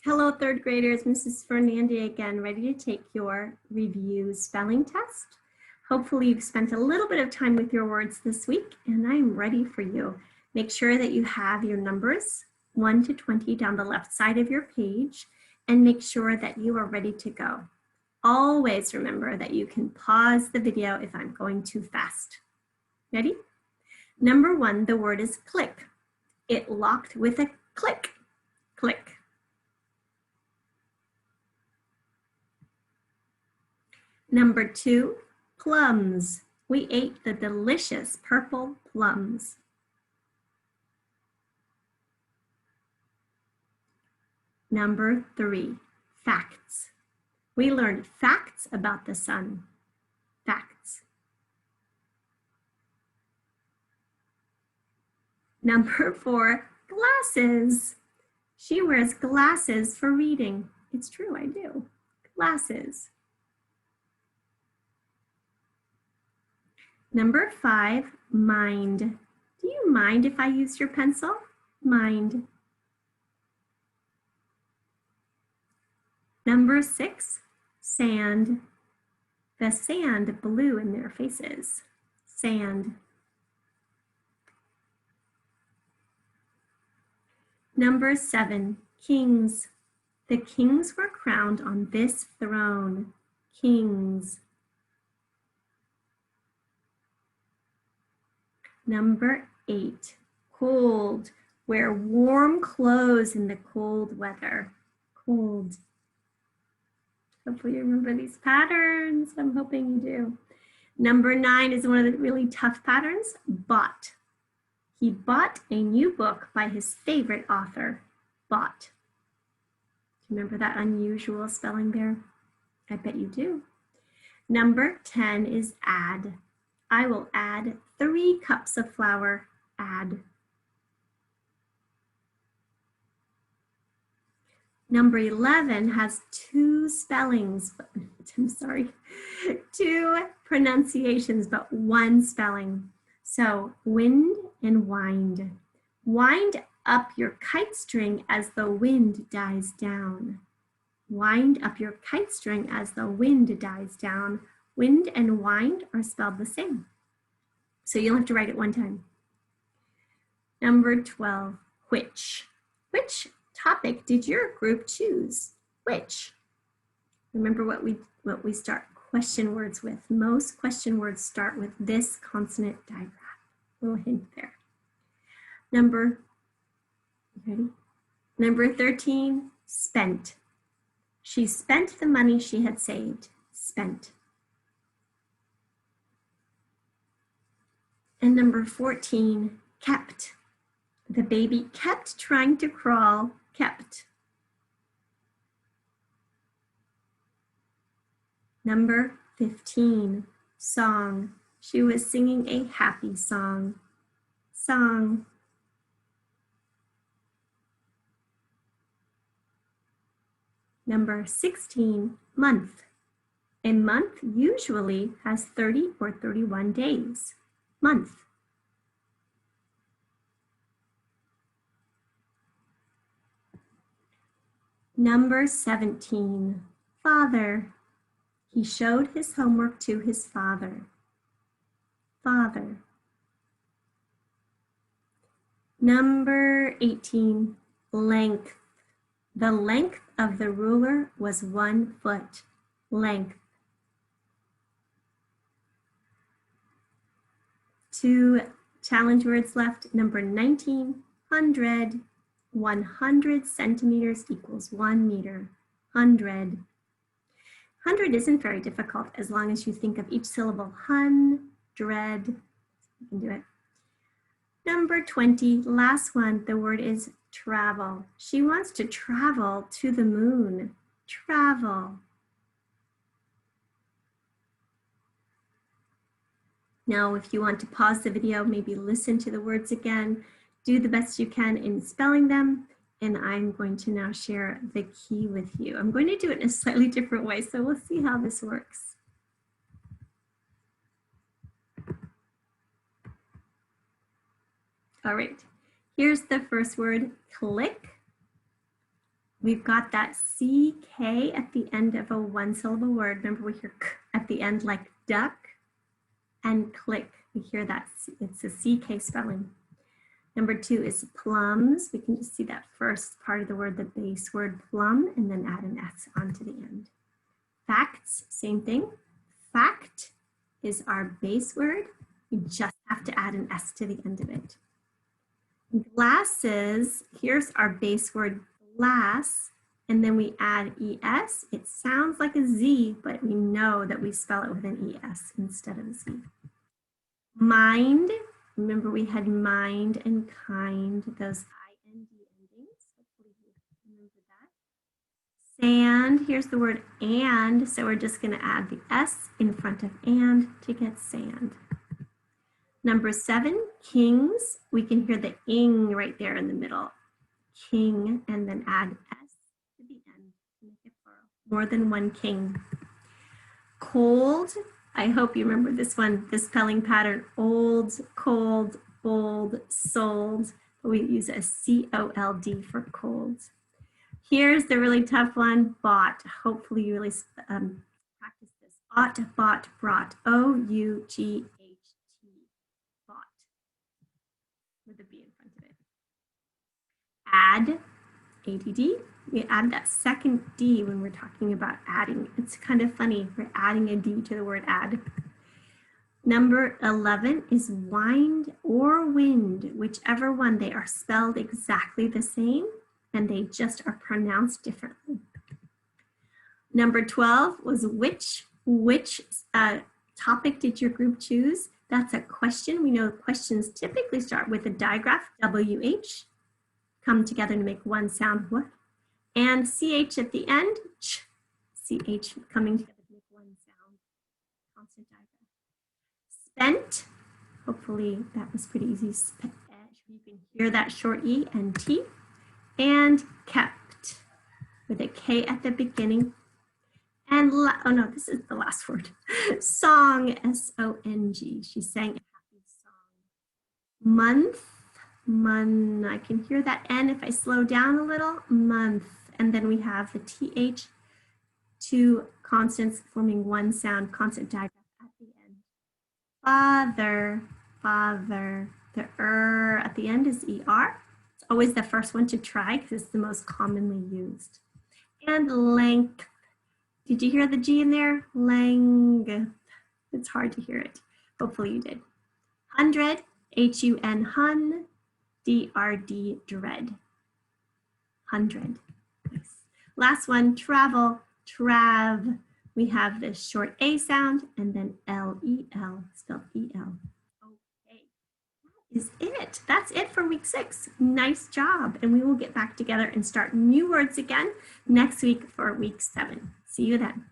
Hello, third graders. Mrs. Fernandi again, ready to take your review spelling test. Hopefully you've spent a little bit of time with your words this week, and I'm ready for you. Make sure that you have your numbers 1 to 20 down the left side of your page, and make sure that you are ready to go. Always remember that you can pause the video if I'm going too fast. Ready? Number 1, the word is click. It locked with a click, click. Number 2, plums. We ate the delicious purple plums. Number 3, facts. We learned facts about the sun. Facts. Number 4, glasses. She wears glasses for reading. It's true, I do. Glasses. Number 5, mind. Do you mind if I use your pencil? Mind. Number 6, sand. The sand blew in their faces. Sand. Number 7, kings. The kings were crowned on this throne. Kings. Number 8, cold. Wear warm clothes in the cold weather. Cold. Hopefully you remember these patterns. I'm hoping you do. Number 9 is one of the really tough patterns, bought. He bought a new book by his favorite author, bought. Do you remember that unusual spelling there? I bet you do. Number 10 is add. I will add 3 cups of flour, add. Number 11 has 2 spellings, I'm sorry, 2 pronunciations, but 1 spelling. So wind and wind. Wind up your kite string as the wind dies down. Wind up your kite string as the wind dies down. Wind and wind are spelled the same. So you'll have to write it one time. Number 12, which. Which topic did your group choose? Which? Remember what we start question words with. Most question words start with this consonant digraph. Little hint there. Number 13, spent. She spent the money she had saved. Spent. And number 14, kept. The baby kept trying to crawl, kept. Number 15, song. She was singing a happy song. Song. Number 16, month. A month usually has 30 or 31 days. Month. Number 17, father. He showed his homework to his father. Father. Number 18, length. The length of the ruler was 1 foot. Length. 2 challenge words left. Number 19, 100. 100 centimeters equals 1 meter. 100. 100 isn't very difficult as long as you think of each syllable. Hun-dred. You can do it. Number 20, last one, the word is travel. She wants to travel to the moon. Travel. Now, if you want to pause the video, maybe listen to the words again, do the best you can in spelling them, and I'm going to now share the key with you. I'm going to do it in a slightly different way, so we'll see how this works. All right, here's the first word, click. We've got that CK at the end of a one-syllable word. Remember, we hear k at the end like duck and click. We hear that. It's a CK spelling. Number 2 is plums. We can just see that first part of the word, the base word plum, and then add an S onto the end. Facts, same thing. Fact is our base word. You just have to add an S to the end of it. Glasses, here's our base word glass, and then we add ES. It sounds like a Z, but we know that we spell it with an ES instead of a Z. Mind, remember we had mind and kind, those IND endings. Hopefully you remember that. Sand, here's the word and, so we're just going to add the S in front of and to get sand. Number 7, kings. We can hear the ing right there in the middle. King, and then add S to the end to make it plural. More than one king. Cold. I hope you remember this one, this spelling pattern. Old, cold, bold, sold. We use a COLD for cold. Here's the really tough one, bought. Hopefully you really practice this. Ought, bought, brought. O-U-G-H-T. Bought. With a B in front of it. Add, ADD. We add that second D when we're talking about adding. It's kind of funny. We're adding a D to the word add. Number 11 is wind or wind, whichever one. They are spelled exactly the same and they just are pronounced differently. Number 12 was which. Which topic did your group choose? That's a question. We know questions typically start with a digraph, WH, come together to make one sound, what? And CH at the end, ch, CH coming together to make one sound, constant digraph. Spent, hopefully that was pretty easy. You can hear that short E and T. And kept, with a K at the beginning. And, oh no, this is the last word. Song, S-O-N-G. She sang a happy song. Month, I can hear that N if I slow down a little, month. And then we have the TH, 2 consonants forming one sound, constant digraph at the end. Father, father. The at the end is ER. It's always the first one to try because it's the most commonly used. And length. Did you hear the G in there? Length. It's hard to hear it. Hopefully you did. 100, H-U-N, hun, D-R-D, dread. 100. Nice. Last one, travel, trav. We have the short A sound and then L-E-L, spelled E-L. Okay, that is it. That's it for week 6. Nice job. And we will get back together and start new words again next week for week 7. See you then.